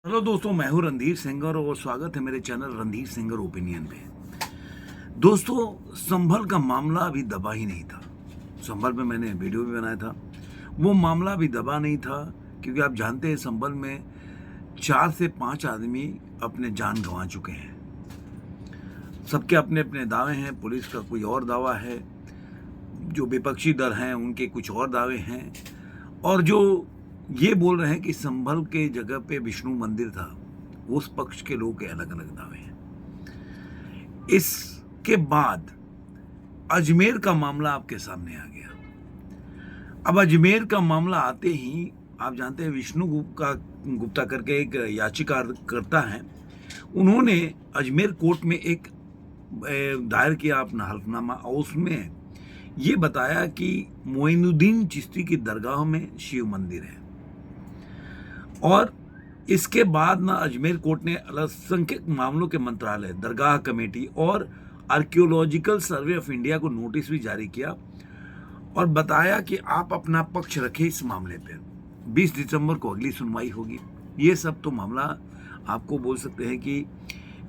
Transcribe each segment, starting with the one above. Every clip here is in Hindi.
हेलो दोस्तों, मैं हूं रणधीर सिंगर और स्वागत है मेरे चैनल रणधीर सिंगर ओपिनियन पे। दोस्तों, संभल का मामला अभी दबा ही नहीं था। संभल पे मैंने वीडियो भी बनाया था। वो मामला अभी दबा नहीं था क्योंकि आप जानते हैं संभल में 4 से 5 आदमी अपने जान गंवा चुके हैं। सबके अपने अपने दावे हैं। पुलिस का कोई और दावा है, जो विपक्षी दल हैं उनके कुछ और दावे हैं, और जो ये बोल रहे हैं कि संभल के जगह पे विष्णु मंदिर था, उस पक्ष के लोग के अलग अलग दावे हैं। इसके बाद अजमेर का मामला आपके सामने आ गया। अब अजमेर का मामला आते ही आप जानते हैं विष्णु गुप्ता करके एक याचिकाकर्ता हैं, उन्होंने अजमेर कोर्ट में एक दायर किया अपना हल्फनामा, और उसमें ये बताया कि मोइनुद्दीन चिश्ती की दरगाह में शिव मंदिर है। और इसके बाद ना अजमेर कोर्ट ने अल्पसंख्यक मामलों के मंत्रालय, दरगाह कमेटी और आर्कियोलॉजिकल सर्वे ऑफ इंडिया को नोटिस भी जारी किया और बताया कि आप अपना पक्ष रखें इस मामले पे। 20 दिसंबर को अगली सुनवाई होगी। ये सब तो मामला आपको बोल सकते हैं कि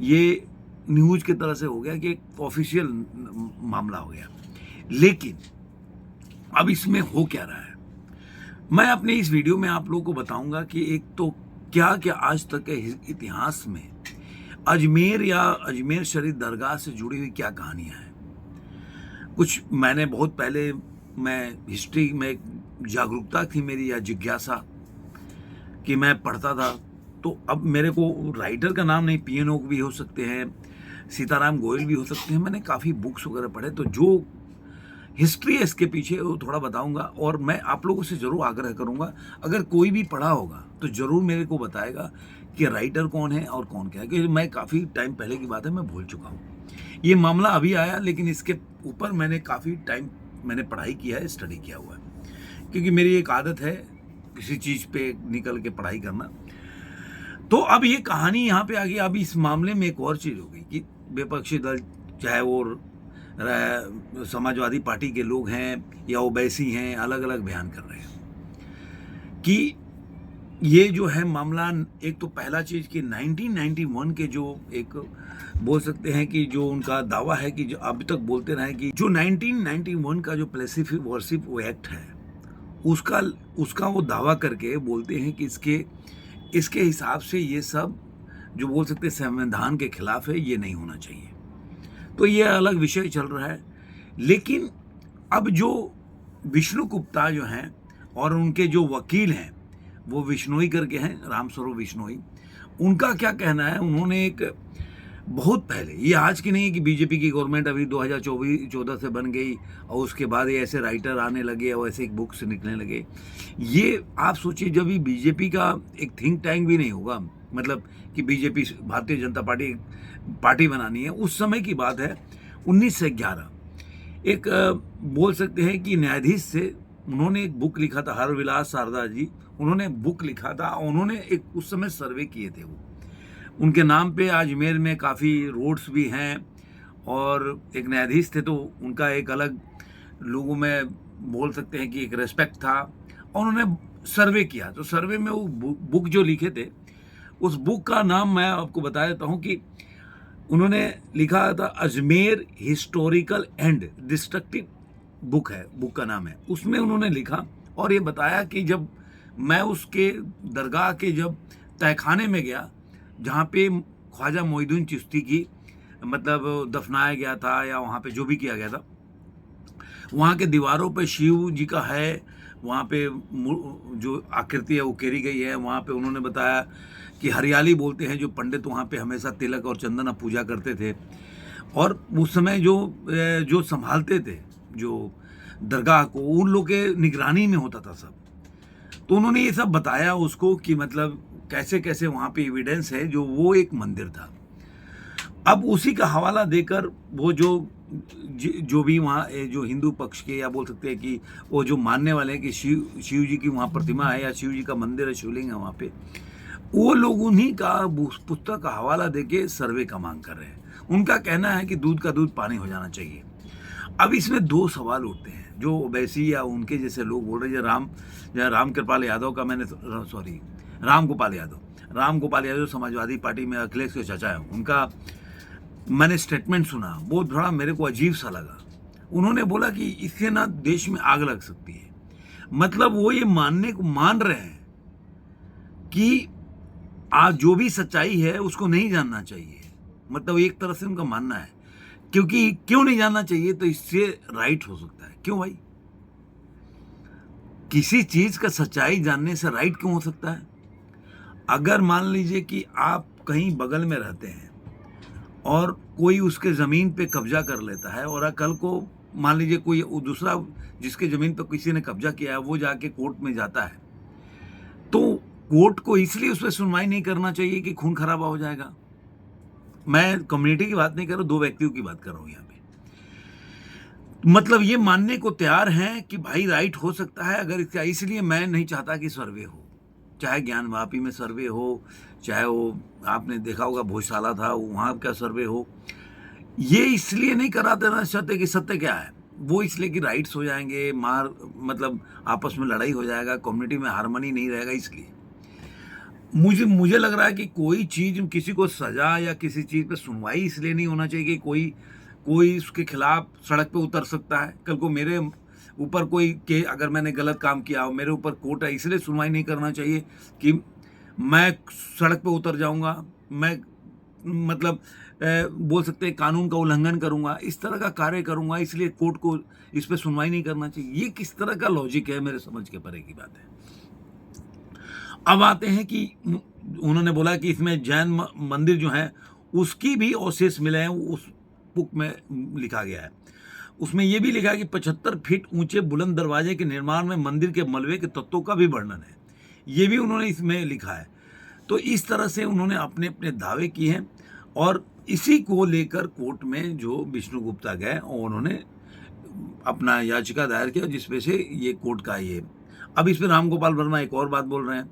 ये न्यूज की तरह से हो गया कि एक ऑफिशियल मामला हो गया। लेकिन अब इसमें हो क्या रहा है, मैं अपने इस वीडियो में आप लोगों को बताऊंगा कि एक तो क्या क्या आज तक के इतिहास में अजमेर या अजमेर शरीफ दरगाह से जुड़ी हुई क्या कहानियां हैं। कुछ मैंने बहुत पहले, मैं हिस्ट्री में जागरूकता थी मेरी या जिज्ञासा कि मैं पढ़ता था, तो अब मेरे को राइटर का नाम नहीं, पीएन ओक भी हो सकते हैं, सीताराम गोयल भी हो सकते हैं। मैंने काफ़ी बुक्स वगैरह पढ़े, तो जो हिस्ट्री है इसके पीछे वो थोड़ा बताऊंगा। और मैं आप लोगों से ज़रूर आग्रह करूंगा, अगर कोई भी पढ़ा होगा तो ज़रूर मेरे को बताएगा कि राइटर कौन है और कौन क्या है, क्योंकि मैं काफ़ी टाइम पहले की बात है, मैं भूल चुका हूँ। ये मामला अभी आया, लेकिन इसके ऊपर मैंने काफ़ी टाइम मैंने पढ़ाई किया है, स्टडी किया हुआ है, क्योंकि मेरी एक आदत है किसी चीज़ पे निकल के पढ़ाई करना। तो अब ये कहानी यहाँ पे आ गई। अब इस मामले में एक और चीज़ हो गई कि विपक्षी दल, चाहे वो समाजवादी पार्टी के लोग हैं या ओवैसी हैं, अलग अलग बयान कर रहे हैं कि ये जो है मामला, एक तो पहला चीज़ कि 1991 के जो एक बोल सकते हैं कि जो उनका दावा है कि जो अभी तक बोलते रहे कि जो 1991 का जो प्लेसिफिक वर्शिप एक्ट है, उसका वो दावा करके बोलते हैं कि इसके हिसाब से ये सब जो बोल सकते हैं संविधान के खिलाफ है, ये नहीं होना चाहिए। तो ये अलग विषय चल रहा है। लेकिन अब जो विष्णु गुप्ता जो हैं और उनके जो वकील हैं, वो विश्नोई करके हैं, रामस्वरूप विश्नोई, उनका क्या कहना है, उन्होंने एक बहुत पहले, ये आज की नहीं है कि बीजेपी की गवर्नमेंट अभी 2014 से बन गई और उसके बाद ये ऐसे राइटर आने लगे और ऐसे एक बुक से निकलने लगे। ये आप सोचिए, जब भी बीजेपी का एक थिंक टैंक भी नहीं होगा, मतलब कि बीजेपी भारतीय जनता पार्टी बनानी है, उस समय की बात है 1911। एक बोल सकते हैं कि न्यायाधीश से उन्होंने एक बुक लिखा था, हरविलास शारदा जी, उन्होंने बुक लिखा था, उन्होंने एक उस समय सर्वे किए थे। वो उनके नाम पे अजमेर में काफ़ी रोड्स भी हैं, और एक न्यायाधीश थे तो उनका एक अलग लोगों में बोल सकते हैं कि एक रेस्पेक्ट था, और उन्होंने सर्वे किया। तो सर्वे में वो बुक जो लिखे थे, उस बुक का नाम मैं आपको बता देता हूँ कि उन्होंने लिखा था Ajmer historical and destructive book है, बुक का नाम है। उसमें उन्होंने लिखा और ये बताया कि जब मैं उसके दरगाह के जब तहखाने में गया, जहाँ पे ख्वाजा मोइनुद्दीन चिश्ती की मतलब दफनाया गया था या वहाँ पे जो भी किया गया था, वहाँ के दीवारों पे शिव जी का है, वहाँ पे जो आकृति है वो उकेरी गई है। वहाँ पे उन्होंने बताया कि हरियाली बोलते हैं, जो पंडित वहाँ पे हमेशा तिलक और चंदन पूजा करते थे, और उस समय जो संभालते थे जो दरगाह को, उन लोग के निगरानी में होता था सब। तो उन्होंने ये सब बताया उसको कि मतलब कैसे कैसे वहाँ पे एविडेंस है जो वो एक मंदिर था। अब उसी का हवाला देकर वो जो भी वहाँ जो हिंदू पक्ष के, या बोल सकते हैं कि वो जो मानने वाले हैं कि शिव जी की वहाँ प्रतिमा है या शिव जी का मंदिर है, शिवलिंग है वहाँ पे, वो लोग उन्हीं का पुस्तक का हवाला देके सर्वे का मांग कर रहे हैं। उनका कहना है कि दूध का दूध पानी हो जाना चाहिए। अब इसमें दो सवाल उठते हैं, जो ओवैसी या उनके जैसे लोग बोल रहे हैं, राम कृपाल यादव का मैंने, सॉरी, राम गोपाल यादव, राम गोपाल यादव समाजवादी पार्टी में अखिलेश के चाचा है, उनका मैंने स्टेटमेंट सुना, वो थोड़ा मेरे को अजीब सा लगा। उन्होंने बोला कि इससे ना देश में आग लग सकती है। मतलब वो ये मान रहे हैं कि आज जो भी सच्चाई है उसको नहीं जानना चाहिए। मतलब एक तरह से उनका मानना है, क्योंकि क्यों नहीं जानना चाहिए, तो इससे राइट हो सकता है। क्यों भाई, किसी चीज का सच्चाई जानने से राइट क्यों हो सकता है? अगर मान लीजिए कि आप कहीं बगल में रहते हैं और कोई उसके जमीन पे कब्जा कर लेता है, और कल को मान लीजिए कोई दूसरा जिसके जमीन पर किसी ने कब्जा किया है वो जाके कोर्ट में जाता है, तो कोर्ट को इसलिए उस पर सुनवाई नहीं करना चाहिए कि खून खराबा हो जाएगा। मैं कम्युनिटी की बात नहीं कर रहा हूं, दो व्यक्तियों की बात कर रहा हूं यहाँ पे। मतलब ये मानने को तैयार हैं कि भाई राइट हो सकता है अगर इसका, इसलिए मैं नहीं चाहता कि सर्वे हो, चाहे ज्ञान वापी में सर्वे हो, चाहे वो आपने देखा होगा भोजशाला था वहाँ का सर्वे हो। ये इसलिए नहीं करा देना चाहते कि सत्य क्या है, वो इसलिए कि राइट्स हो जाएंगे, मतलब आपस में लड़ाई हो जाएगा, कम्युनिटी में हार्मनी नहीं रहेगा। इसलिए मुझे लग रहा है कि कोई चीज, किसी को सजा या किसी चीज पे सुनवाई इसलिए नहीं होना चाहिए कि कोई उसके खिलाफ सड़क पे उतर सकता है। कल को मेरे ऊपर कोई के अगर मैंने गलत काम किया हो, मेरे ऊपर कोर्ट है, इसलिए सुनवाई नहीं करना चाहिए कि मैं सड़क पे उतर जाऊंगा, मैं मतलब बोल सकते हैं कानून का उल्लंघन करूंगा, इस तरह का कार्य करूंगा, इसलिए कोर्ट को इस पे सुनवाई नहीं करना चाहिए। ये किस तरह का लॉजिक है, मेरे समझ के परे की बात है। अब आते हैं कि उन्होंने बोला कि इसमें जैन मंदिर जो है उसकी भी अवशेष मिले हैं, उस बुक में लिखा गया है। उसमें यह भी लिखा है कि 75 फीट ऊंचे बुलंद दरवाजे के निर्माण में मंदिर के मलबे के तत्वों का भी वर्णन है, ये भी उन्होंने इसमें लिखा है। तो इस तरह से उन्होंने अपने अपने दावे किए हैं, और इसी को लेकर कोर्ट में जो विष्णु गुप्ता गए और उन्होंने अपना याचिका दायर किया, जिसमें से ये कोर्ट का ये। अब इस पर रामगोपाल वर्मा एक और बात बोल रहे हैं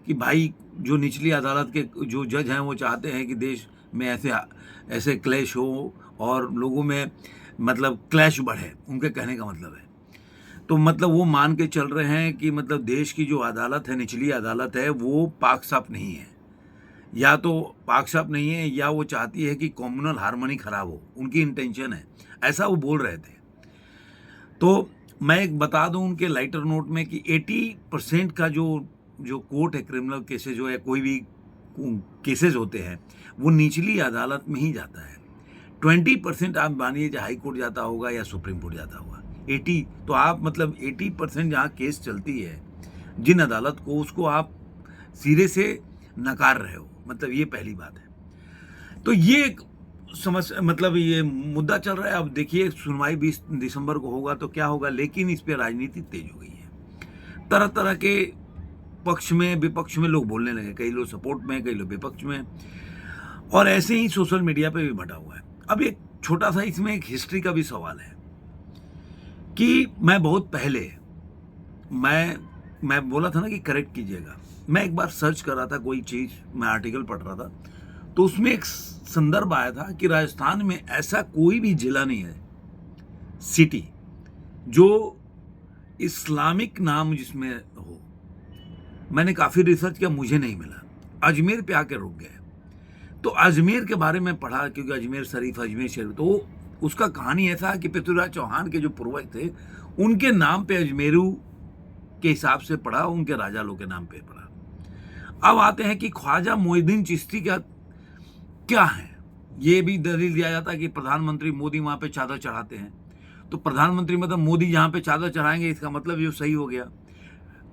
कि भाई जो निचली अदालत के जो जज हैं वो चाहते हैं कि देश में ऐसे क्लैश हो और लोगों में मतलब क्लैश बढ़े, उनके कहने का मतलब है। तो मतलब वो मान के चल रहे हैं कि मतलब देश की जो अदालत है, निचली अदालत है, वो पाक साफ नहीं है, या तो पाक साफ नहीं है या वो चाहती है कि कम्युनल हार्मनी खराब हो, उनकी इंटेंशन है, ऐसा वो बोल रहे थे। तो मैं एक बता दूं उनके लाइटर नोट में कि 80% का जो कोर्ट है, क्रिमिनल केसेज जो है, कोई भी केसेज होते हैं, वो निचली अदालत में ही जाता है। 20% आप मानिए चाहे हाई कोर्ट जाता होगा या सुप्रीम कोर्ट जाता होगा। 80 तो आप मतलब 80% जहाँ केस चलती है जिन अदालत को, उसको आप सिरे से नकार रहे हो, मतलब ये पहली बात है। तो ये एक समस्या, मतलब ये मुद्दा चल रहा है। अब देखिए सुनवाई 20 दिसंबर को होगा तो क्या होगा, लेकिन इस पे राजनीति तेज हो गई है। तरह तरह के पक्ष में विपक्ष में लोग बोलने लगे, कई लोग सपोर्ट में, कई लोग विपक्ष में, और ऐसे ही सोशल मीडिया पे भी बटा हुआ है। अब एक छोटा सा इसमें एक हिस्ट्री का भी सवाल है कि मैं बहुत पहले मैं बोला था ना कि करेक्ट कीजिएगा, मैं एक बार सर्च कर रहा था कोई चीज, मैं आर्टिकल पढ़ रहा था, तो उसमें एक संदर्भ आया था कि राजस्थान में ऐसा कोई भी जिला नहीं है, सिटी, जो इस्लामिक नाम जिसमें हो। मैंने काफी रिसर्च किया, मुझे नहीं मिला। अजमेर पे आके रुक गए। तो अजमेर के बारे में पढ़ा, क्योंकि अजमेर शरीफ, तो उसका कहानी ऐसा है कि पृथ्वीराज चौहान के जो पूर्वज थे उनके नाम पे अजमेरू के हिसाब से पढ़ा, उनके राजा लोग के नाम पे पढ़ा। अब आते हैं कि ख्वाजा मोइनुद्दीन चिश्ती का क्या है। ये भी दलील दिया जाता है कि प्रधानमंत्री मोदी वहां पे चादर चढ़ाते हैं, तो प्रधानमंत्री मतलब मोदी जहां पे चादर चढ़ाएंगे, इसका मतलब ये सही हो गया।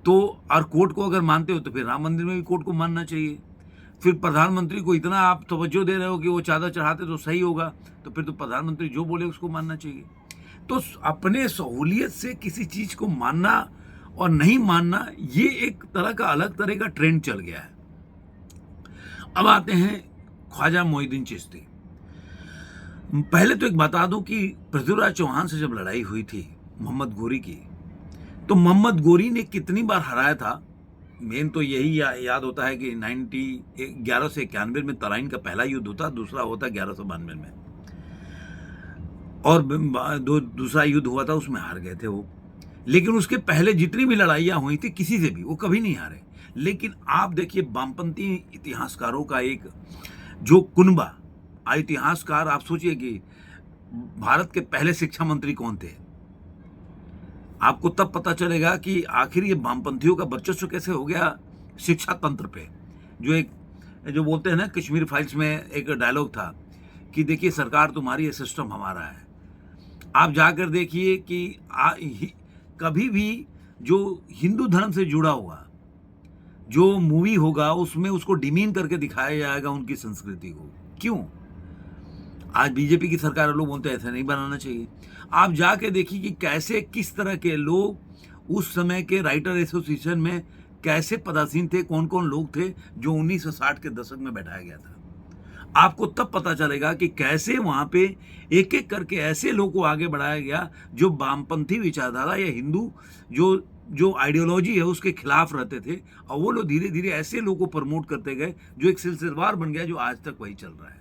तो और कोर्ट को अगर मानते हो तो फिर राम मंदिर में भी कोर्ट को मानना चाहिए। फिर प्रधानमंत्री को इतना आप तवज्जो दे रहे हो कि वो चादर चढ़ाते तो सही होगा, तो फिर तो प्रधानमंत्री जो बोले उसको मानना चाहिए। तो अपने सहूलियत से किसी चीज को मानना और नहीं मानना, ये एक तरह का अलग तरह का ट्रेंड चल गया है। अब आते हैं ख्वाजा मोइनुद्दीन चिश्ती। पहले तो एक बता दूं कि पृथ्वीराज चौहान से जब लड़ाई हुई थी मोहम्मद गोरी की, तो मोहम्मद गोरी ने कितनी बार हराया था। मेन तो यही याद होता है कि 1191 में तराइन का पहला युद्ध होता, दूसरा होता 1192 में, और दूसरा युद्ध हुआ था उसमें हार गए थे वो। लेकिन उसके पहले जितनी भी लड़ाइयाँ हुई थी किसी से भी वो कभी नहीं हारे। लेकिन आप देखिए वामपंथी इतिहासकारों का एक जो कुनबा इतिहासकार, आप सोचिए कि भारत के पहले शिक्षा मंत्री कौन थे। आपको तब पता चलेगा कि आखिर ये वामपंथियों का वर्चस्व कैसे हो गया शिक्षा तंत्र पे। जो बोलते हैं ना, कश्मीर फाइल्स में एक डायलॉग था कि देखिए सरकार तुम्हारी है, सिस्टम हमारा है। आप जाकर देखिए कि कभी भी जो हिंदू धर्म से जुड़ा हुआ जो मूवी होगा उसमें उसको डिमीन करके दिखाया जाएगा उनकी संस्कृति को। क्यों? आज बीजेपी की सरकार है, लोग बोलते हैं ऐसा नहीं बनाना चाहिए। आप जाके देखिए कि कैसे किस तरह के लोग उस समय के राइटर एसोसिएशन में कैसे पदासीन थे, कौन कौन लोग थे जो 1960 के दशक में बैठाया गया था। आपको तब पता चलेगा कि कैसे वहां पे एक एक करके ऐसे लोगों को आगे बढ़ाया गया जो वामपंथी विचारधारा या हिंदू जो जो आइडियोलॉजी है उसके खिलाफ रहते थे, और वो लोग धीरे धीरे ऐसे लोगों को प्रमोट करते गए जो एक सिलसिलेवार बन गया, जो आज तक वही चल रहा है।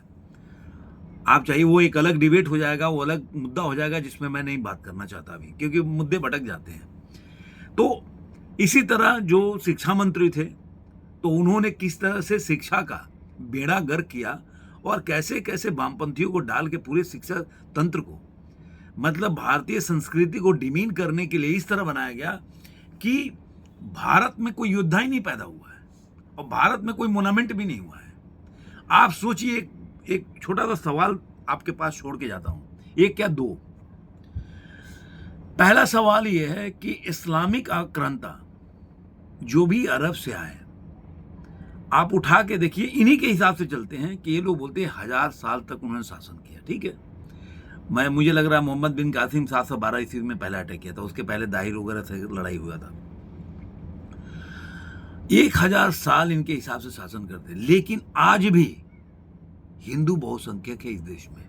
आप चाहिए वो एक अलग डिबेट हो जाएगा, वो अलग मुद्दा हो जाएगा जिसमें मैं नहीं बात करना चाहता अभी, क्योंकि मुद्दे भटक जाते हैं। तो इसी तरह जो शिक्षा मंत्री थे, तो उन्होंने किस तरह से शिक्षा का बेड़ा गर्क किया और कैसे कैसे वामपंथियों को डाल के पूरे शिक्षा तंत्र को, मतलब भारतीय संस्कृति को डिमीन करने के लिए इस तरह बनाया गया कि भारत में कोई योद्धा ही नहीं पैदा हुआ है और भारत में कोई मोनामेंट भी नहीं हुआ है। आप सोचिए, एक छोटा सा सवाल आपके पास छोड़ के जाता हूं, एक क्या दो। पहला सवाल यह है कि इस्लामिक आक्रांता जो भी अरब से आए, आप उठा के देखिए, इन्हीं के हिसाब से चलते हैं कि ये लोग बोलते हैं 1000 साल तक उन्होंने शासन किया। ठीक है, मुझे लग रहा है मोहम्मद बिन कासिम 712 ईस्वी में पहला अटैक किया था, उसके पहले दाहिर वगैरह से लड़ाई हुआ था। 1000 साल इनके हिसाब से शासन करते, लेकिन आज भी हिंदू बहुसंख्यक है इस देश में।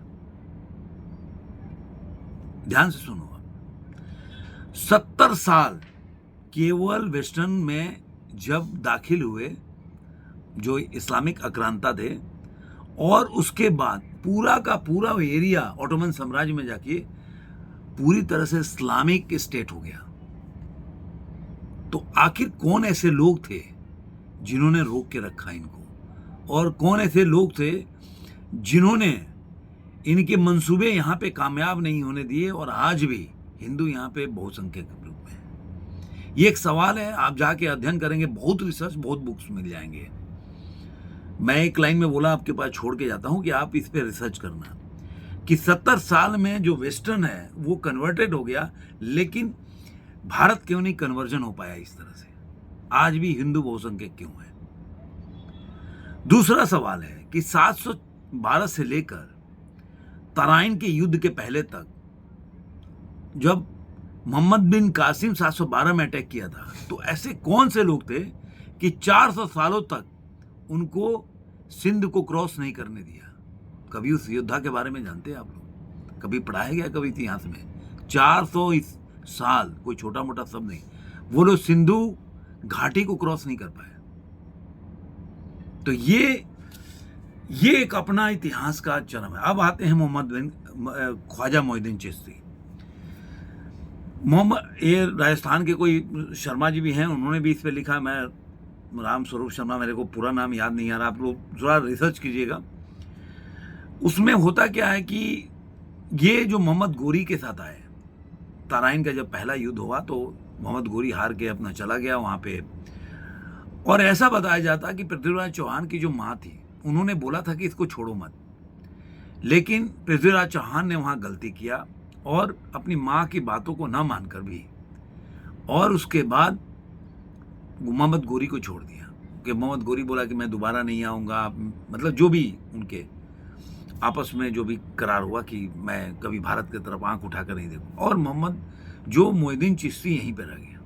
ध्यान से सुनो आप, 70 साल केवल वेस्टर्न में जब दाखिल हुए जो इस्लामिक आक्रांता थे, और उसके बाद पूरा का पूरा एरिया ऑटोमन साम्राज्य में जाके पूरी तरह से इस्लामिक स्टेट हो गया। तो आखिर कौन ऐसे लोग थे जिन्होंने रोक के रखा इनको, और कौन ऐसे लोग थे जिन्होंने इनके मंसूबे यहां पे कामयाब नहीं होने दिए, और आज भी हिंदू यहां पे बहुसंख्यक के रूप में है। ये एक सवाल है, आप जाके अध्ययन करेंगे, बहुत रिसर्च, बहुत बुक्स मिल जाएंगे। मैं एक लाइन में बोला आपके पास छोड़ के जाता हूं कि आप इस पे रिसर्च करना कि 70 साल में जो वेस्टर्न है वो कन्वर्टेड हो गया, लेकिन भारत क्यों नहीं कन्वर्जन हो पाया इस तरह से, आज भी हिंदू बहुसंख्यक क्यों है। दूसरा सवाल है कि 712 से लेकर तराइन के युद्ध के पहले तक, जब मोहम्मद बिन कासिम 712 में अटैक किया था, तो ऐसे कौन से लोग थे कि 400 सालों तक उनको सिंध को क्रॉस नहीं करने दिया। कभी उस योद्धा के बारे में जानते हैं आप लोग? कभी पढ़ाया गया कभी इतिहास में? 400 साल कोई छोटा मोटा शब्द नहीं, वो लोग सिंधु घाटी को क्रॉस नहीं कर पाए। तो ये एक अपना इतिहास का जन्म है। अब आते हैं ख्वाजा मोइनुद्दीन चिश्ती। ये राजस्थान के कोई शर्मा जी भी हैं, उन्होंने भी इस पे लिखा। मैं राम स्वरूप शर्मा, मेरे को पूरा नाम याद नहीं आ रहा, आप लोग थोड़ा रिसर्च कीजिएगा। उसमें होता क्या है कि ये जो मोहम्मद गोरी के साथ आए, तराइन का जब पहला युद्ध हुआ तो मोहम्मद गोरी हार के अपना चला गया वहां पे, और ऐसा बताया जाता कि पृथ्वीराज चौहान की जो माँ थी, उन्होंने बोला था कि इसको छोड़ो मत, लेकिन पृथ्वीराज चौहान ने वहां गलती किया और अपनी माँ की बातों को ना मानकर भी, और उसके बाद मोहम्मद गोरी को छोड़ दिया कि मोहम्मद गोरी बोला कि मैं दोबारा नहीं आऊँगा, मतलब जो भी उनके आपस में जो भी करार हुआ कि मैं कभी भारत की तरफ आंख उठाकर नहीं देखूँ, और मोइनुद्दीन चिश्ती यहीं पर रह गया।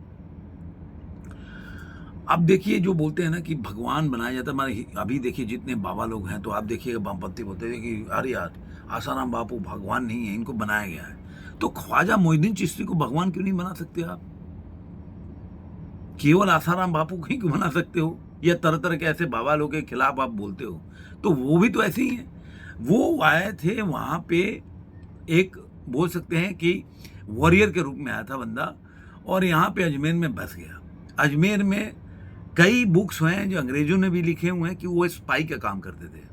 अब देखिए, जो बोलते हैं ना कि भगवान बनाया जाता है, हमारे अभी देखिए जितने बाबा लोग हैं, तो आप देखिएगा वामपंथी बोलते हैं कि अरे यार आसाराम बापू भगवान नहीं है, इनको बनाया गया है। तो ख्वाजा मोइनुद्दीन चिश्ती को भगवान क्यों नहीं बना सकते आप? केवल आसाराम बापू को ही क्यों बना सकते हो, या तरह तरह के ऐसे बाबा लोग के खिलाफ आप बोलते हो? तो वो भी तो ऐसे ही हैं। वो आए थे वहां पे, एक बोल सकते हैं कि वॉरियर के रूप में आया था बंदा, और यहाँ पे अजमेर में बस गया। अजमेर में कई बुक्स हैं जो अंग्रेजों ने भी लिखे हुए हैं कि वो स्पाई का काम करते थे,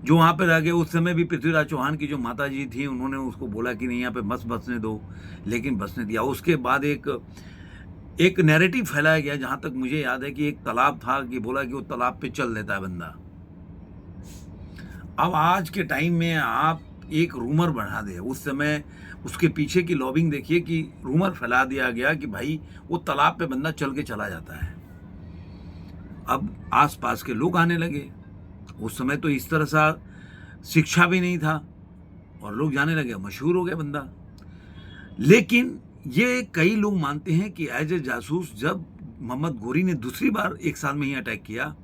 जो वहाँ पे रह गए। उस समय भी पृथ्वीराज चौहान की जो माता जी थी, उन्होंने उसको बोला कि नहीं यहाँ पे मत बसने दो, लेकिन बसने दिया। उसके बाद एक नैरेटिव फैलाया गया, जहाँ तक मुझे याद है कि एक तालाब था कि बोला कि वो तालाब पे चल देता है बंदा। अब आज के टाइम में आप एक रूमर बढ़ा दे, उस समय उसके पीछे की लॉबिंग देखिए कि रूमर फैला दिया गया कि भाई वो तालाब पे बंदा चल के चला जाता है। अब आसपास के लोग आने लगे। उस समय तो इस तरह सा शिक्षा भी नहीं था और लोग जाने लगे, मशहूर हो गया बंदा। लेकिन ये कई लोग मानते हैं कि एज ए जासूस जब मोहम्मद गोरी ने दूसरी बार एक साल में ही अटैक किया,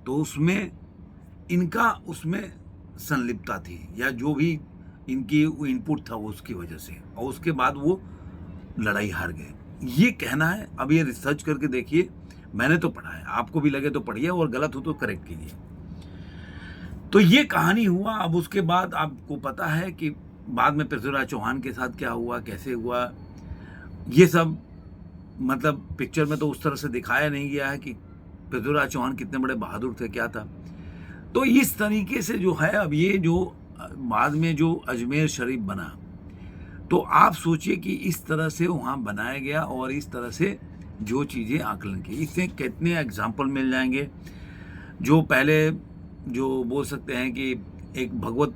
तो उसमें इनका उसमें संलिप्तता थी, या जो भी इनकी इनपुट था उसकी वजह से, और उसके बाद वो लड़ाई हार गए। ये कहना है। अब ये रिसर्च करके देखिए, मैंने तो पढ़ा है, आपको भी लगे तो पढ़िए और गलत हो तो करेक्ट कीजिए। तो ये कहानी हुआ। अब उसके बाद आपको पता है कि बाद में पृथ्वीराज चौहान के साथ क्या हुआ, कैसे हुआ, ये सब मतलब पिक्चर में तो उस तरह से दिखाया नहीं गया है कि पृथ्वीराज चौहान कितने बड़े बहादुर थे, क्या था। तो इस तरीके से जो है, अब ये जो बाद में जो अजमेर शरीफ बना, तो आप सोचिए कि इस तरह से वहाँ बनाया गया और इस तरह से जो चीज़ें आकलन की, इससे कितने एग्जाम्पल मिल जाएंगे। जो पहले जो बोल सकते हैं कि एक भागवत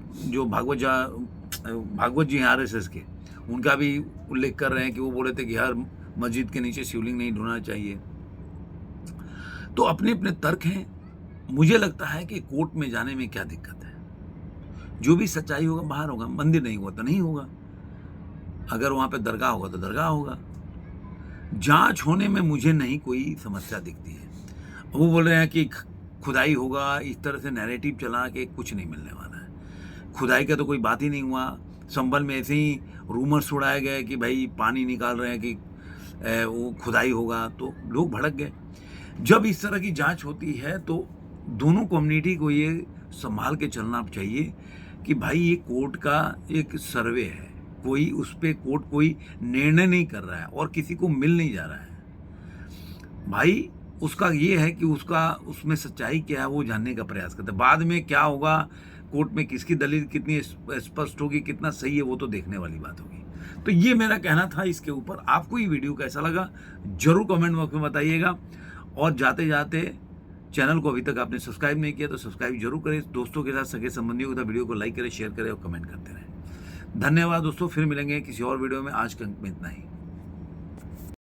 जी हैं आरएसएस के, उनका भी उल्लेख कर रहे हैं कि वो बोले थे कि हर मस्जिद के नीचे शिवलिंग नहीं ढूंढना चाहिए। तो अपने अपने तर्क हैं। मुझे लगता है कि कोर्ट में जाने में क्या दिक्कत है, जो भी सच्चाई होगा बाहर होगा। मंदिर नहीं हुआ तो नहीं होगा, अगर वहाँ पे दरगाह होगा तो दरगाह होगा। जांच होने में मुझे नहीं कोई समस्या दिखती है। वो बोल रहे हैं कि खुदाई होगा, इस तरह से नैरेटिव चला के कुछ नहीं मिलने वाला है। खुदाई का तो कोई बात ही नहीं हुआ। संभल में ऐसे ही रूमर्स उड़ाए गए कि भाई पानी निकाल रहे हैं कि वो खुदाई होगा, तो लोग भड़क गए। जब इस तरह की जांच होती है तो दोनों कम्युनिटी को ये संभाल के चलना चाहिए कि भाई ये कोर्ट का एक सर्वे है, कोई उस पर कोर्ट कोई निर्णय नहीं कर रहा है और किसी को मिल नहीं जा रहा है। भाई उसका ये है कि उसका उसमें सच्चाई क्या है वो जानने का प्रयास करते हैं। बाद में क्या होगा, कोर्ट में किसकी दलील कितनी स्पष्ट होगी, कितना सही है, वो तो देखने वाली बात होगी। तो ये मेरा कहना था इसके ऊपर। आपको ये वीडियो कैसा लगा जरूर कमेंट बॉक्स में बताइएगा। और जाते जाते चैनल को अभी तक आपने सब्सक्राइब नहीं किया तो सब्सक्राइब जरूर करें, दोस्तों के साथ, सगे संबंधियों के साथ वीडियो को लाइक करें, शेयर करें और कमेंट करते रहें। धन्यवाद दोस्तों, फिर मिलेंगे किसी और वीडियो में। आज के अंक में इतना ही।